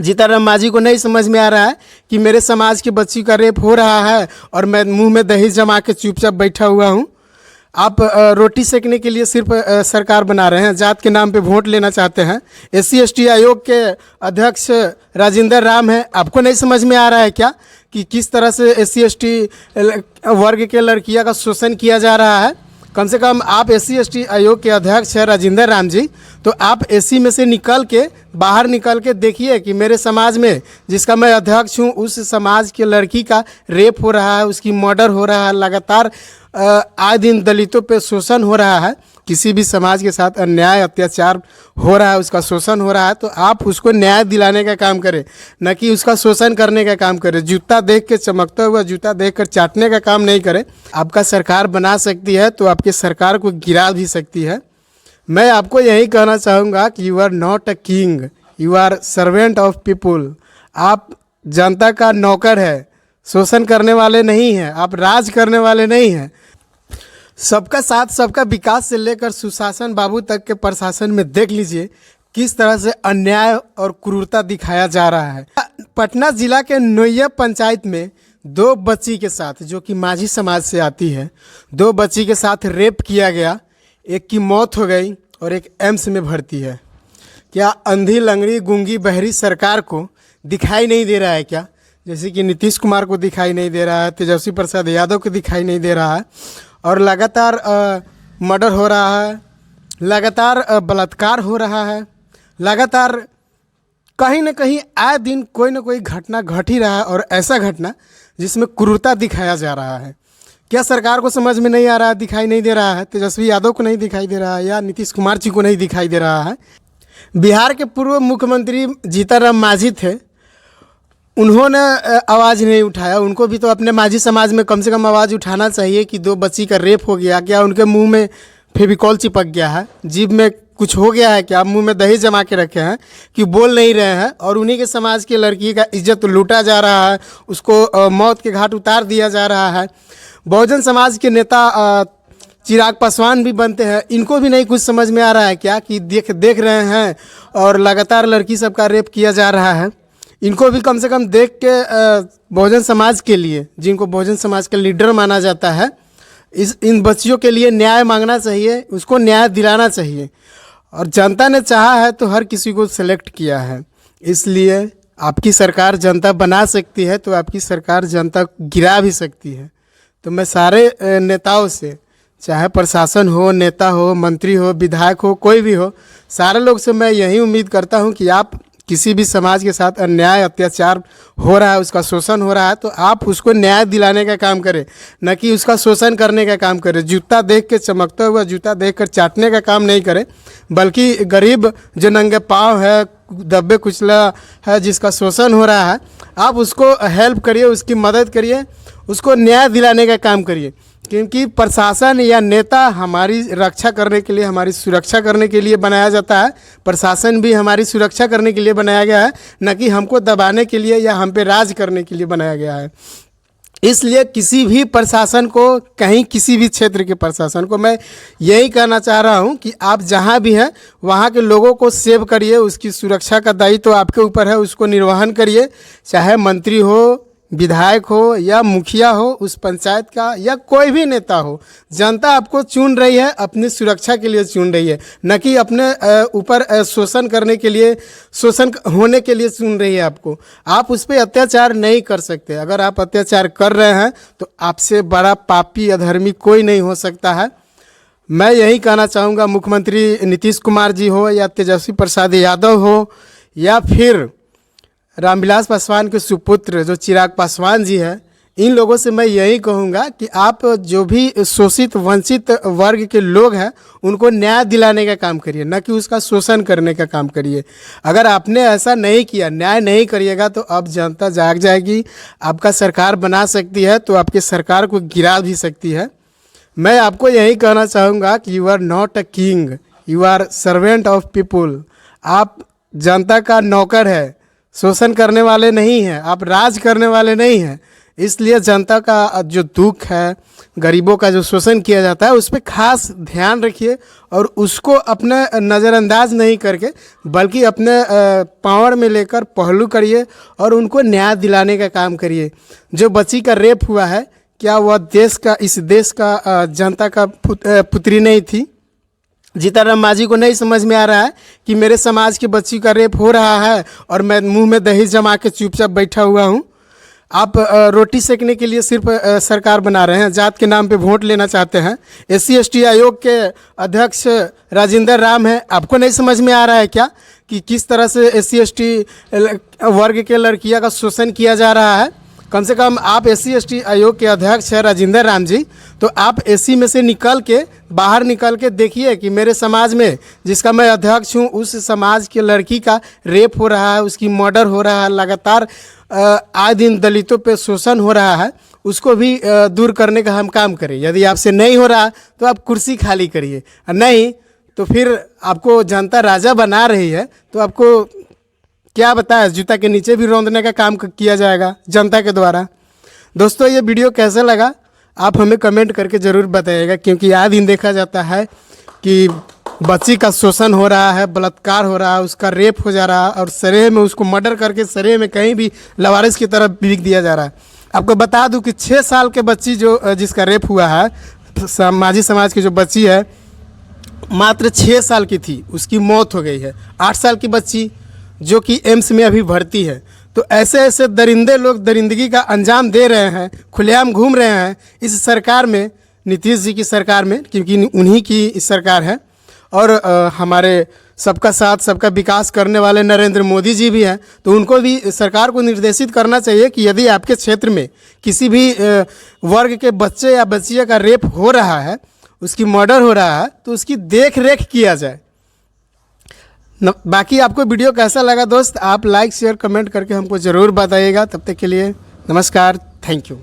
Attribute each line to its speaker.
Speaker 1: जीताराम मांझी को नहीं समझ में आ रहा है कि मेरे समाज की बच्ची का रेप हो रहा है और मैं मुंह में दही जमा के चुपचाप बैठा हुआ हूँ। आप रोटी सेकने के लिए सिर्फ सरकार बना रहे हैं, जात के नाम पे वोट लेना चाहते हैं। SC/ST आयोग के अध्यक्ष राजेंद्र राम हैं, आपको नहीं समझ में आ रहा है क्या कि किस तरह से SC/ST वर्ग के लड़कियां का शोषण किया जा रहा है? कम से कम आप SC/ST आयोग के अध्यक्ष हैं राजेंद्र राम जी, तो आप एसी में से निकल के बाहर निकल के देखिए कि मेरे समाज में जिसका मैं अध्यक्ष हूँ उस समाज के लड़की का रेप हो रहा है, उसकी मर्डर हो रहा है, लगातार आए दिन दलितों पे शोषण हो रहा है। किसी भी समाज के साथ अन्याय अत्याचार हो रहा है, उसका शोषण हो रहा है, तो आप उसको न्याय दिलाने का काम करें, न कि उसका शोषण करने का काम करें। जूता देख के चमकता हुआ जूता देख कर चाटने का काम नहीं करें। आपका सरकार बना सकती है तो आपकी सरकार को गिरा भी सकती है। मैं आपको यही कहना चाहूँगा कि you are not a king, you are servant of people. आप जनता का नौकर है, शोषण करने वाले नहीं हैं, आप राज करने वाले नहीं हैं। सबका साथ सबका विकास से लेकर सुशासन बाबू तक के प्रशासन में देख लीजिए किस तरह से अन्याय और क्रूरता दिखाया जा रहा है। पटना जिला के नोइया पंचायत में 2 बच्ची के साथ, जो कि माझी समाज से आती है, 2 बच्ची के साथ रेप किया गया। एक की मौत हो गई और एक एम्स में भर्ती है। क्या अंधी लंगड़ी गूंगी बहरी सरकार को दिखाई नहीं दे रहा है क्या? जैसे कि नीतीश कुमार को दिखाई नहीं दे रहा है, तेजस्वी प्रसाद यादव को दिखाई नहीं दे रहा है, और लगातार मर्डर हो रहा है, लगातार बलात्कार हो रहा है, लगातार कहीं ना कहीं आए दिन कोई ना कोई घटना घट ही रहा है, और ऐसा घटना जिसमें क्रूरता दिखाया जा रहा है। क्या सरकार को समझ में नहीं आ रहा है, दिखाई नहीं दे रहा है? तेजस्वी यादव को नहीं दिखाई दे रहा है या नीतीश कुमार जी को नहीं दिखाई दे रहा है? बिहार के पूर्व मुख्यमंत्री जीताराम मांझी थे, उन्होंने आवाज़ नहीं उठाया। उनको भी तो अपने माझी समाज में कम से कम आवाज़ उठाना चाहिए कि 2 बच्ची का रेप हो गया, क्या उनके मुंह में फेविकॉल चिपक गया है, जीभ में कुछ हो गया है क्या, मुंह में दही जमा के रखे हैं कि बोल नहीं रहे हैं, और उन्हीं के समाज की लड़की का इज्जत लूटा जा रहा है, उसको मौत के घाट उतार दिया जा रहा है। बहुजन समाज के नेता चिराग पासवान भी बनते हैं, इनको भी नहीं कुछ समझ में आ रहा है क्या कि देख रहे हैं और लगातार लड़की सबका रेप किया जा रहा है। इनको भी कम से कम देख के बहुजन समाज के लिए, जिनको बहुजन समाज का लीडर माना जाता है, इन बच्चियों के लिए न्याय मांगना चाहिए, उसको न्याय दिलाना चाहिए। और जनता ने चाहा है तो हर किसी को सेलेक्ट किया है, इसलिए आपकी सरकार जनता बना सकती है तो आपकी सरकार जनता गिरा भी सकती है। तो मैं सारे नेताओं से, चाहे प्रशासन हो, नेता हो, मंत्री हो, विधायक हो, कोई भी हो, सारे लोग से मैं यही उम्मीद करता हूं कि आप किसी भी समाज के साथ अन्याय अत्याचार हो रहा है, उसका शोषण हो रहा है, तो आप उसको न्याय दिलाने का काम करें, न कि उसका शोषण करने का काम करें। जूता देख के चमकता हुआ जूता देख कर चाटने का काम नहीं करें, बल्कि गरीब जो नंगे पाँव है, दबे कुचला है, जिसका शोषण हो रहा है, आप उसको हेल्प करिए, उसकी मदद करिए, उसको न्याय दिलाने का काम करिए। क्योंकि प्रशासन या नेता हमारी रक्षा करने के लिए, हमारी सुरक्षा करने के लिए बनाया जाता है। प्रशासन भी हमारी सुरक्षा करने के लिए बनाया गया है, न कि हमको दबाने के लिए या हम पे राज करने के लिए बनाया गया है। इसलिए किसी भी प्रशासन को, कहीं किसी भी क्षेत्र के प्रशासन को मैं यही कहना चाह रहा हूं कि आप जहां भी हैं वहां के लोगों को सेव करिए, उसकी सुरक्षा का दायित्व तो आपके ऊपर है, उसको निर्वहन करिए। चाहे मंत्री हो, विधायक हो या मुखिया हो उस पंचायत का, या कोई भी नेता हो, जनता आपको चुन रही है, अपनी सुरक्षा के लिए चुन रही है, न कि अपने ऊपर शोषण करने के लिए, शोषण होने के लिए चुन रही है आपको। आप उस पर अत्याचार नहीं कर सकते। अगर आप अत्याचार कर रहे हैं तो आपसे बड़ा पापी अधर्मी कोई नहीं हो सकता है। मैं यही कहना चाहूँगा, मुख्यमंत्री नीतीश कुमार जी हो या तेजस्वी प्रसाद यादव हो या फिर रामविलास पासवान के सुपुत्र जो चिराग पासवान जी हैं, इन लोगों से मैं यही कहूँगा कि आप जो भी शोषित वंचित वर्ग के लोग हैं उनको न्याय दिलाने का काम करिए, न कि उसका शोषण करने का काम करिए। अगर आपने ऐसा नहीं किया, न्याय नहीं करिएगा, तो अब जनता जाग जाएगी, आपका सरकार बना सकती है तो आपकी सरकार को गिरा भी सकती है। मैं आपको यही कहना चाहूँगा कि you are not a king, you are servant of people. आप जनता का नौकर है, शोषण करने वाले नहीं हैं, आप राज करने वाले नहीं हैं। इसलिए जनता का जो दुख है, गरीबों का जो शोषण किया जाता है उस पर खास ध्यान रखिए और उसको अपने नज़रअंदाज नहीं करके बल्कि अपने पावर में लेकर पहलू करिए और उनको न्याय दिलाने का काम करिए। जो बच्ची का रेप हुआ है, क्या वह इस देश का जनता का पुत्री नहीं थी? जीताराम मांझी को नहीं समझ में आ रहा है कि मेरे समाज की बच्ची का रेप हो रहा है और मैं मुंह में दही जमा के चुपचाप बैठा हुआ हूँ। आप रोटी सेकने के लिए सिर्फ सरकार बना रहे हैं, जात के नाम पे वोट लेना चाहते हैं। SC/ST आयोग के अध्यक्ष राजेंद्र राम हैं, आपको नहीं समझ में आ रहा है क्या कि किस तरह से SC/ST वर्ग के लड़कियां का शोषण किया जा रहा है? कम से कम आप SC/ST आयोग के अध्यक्ष हैं राजेंद्र राम जी, तो आप SC में से बाहर निकल के देखिए कि मेरे समाज में जिसका मैं अध्यक्ष हूँ उस समाज के लड़की का रेप हो रहा है, उसकी मर्डर हो रहा है, लगातार आए दिन दलितों पे शोषण हो रहा है, उसको भी दूर करने का हम काम करें। यदि आपसे नहीं हो रहा तो आप कुर्सी खाली करिए, नहीं तो फिर आपको जनता राजा बना रही है तो आपको क्या बताया, जूता के नीचे भी रौंदने का काम किया जाएगा जनता के द्वारा। दोस्तों, ये वीडियो कैसा लगा आप हमें कमेंट करके ज़रूर बताइएगा, क्योंकि आए दिन देखा जाता है कि बच्ची का शोषण हो रहा है, बलात्कार हो रहा है, उसका रेप हो जा रहा है और सरेह में उसको मर्डर करके सरेह में कहीं भी लवारिस की तरफ बिक दिया जा रहा है। आपको बता दूं कि 6 साल के बच्ची जिसका रेप हुआ है, मांझी समाज की जो बच्ची है, मात्र 6 साल की थी, उसकी मौत हो गई है। 8 साल की बच्ची जो कि एम्स में अभी भर्ती है। तो ऐसे दरिंदे लोग दरिंदगी का अंजाम दे रहे हैं, खुलेआम घूम रहे हैं इस सरकार में, नीतीश जी की सरकार में, क्योंकि उन्हीं की इस सरकार है। और हमारे सबका साथ सबका विकास करने वाले नरेंद्र मोदी जी भी हैं, तो उनको भी सरकार को निर्देशित करना चाहिए कि यदि आपके क्षेत्र में किसी भी वर्ग के बच्चे या बच्चिया का रेप हो रहा है, उसकी मर्डर हो रहा है, तो उसकी देख रेख किया जाए। बाकी आपको वीडियो कैसा लगा दोस्त, आप लाइक शेयर कमेंट करके हमको ज़रूर बताइएगा। तब तक के लिए नमस्कार, थैंक यू।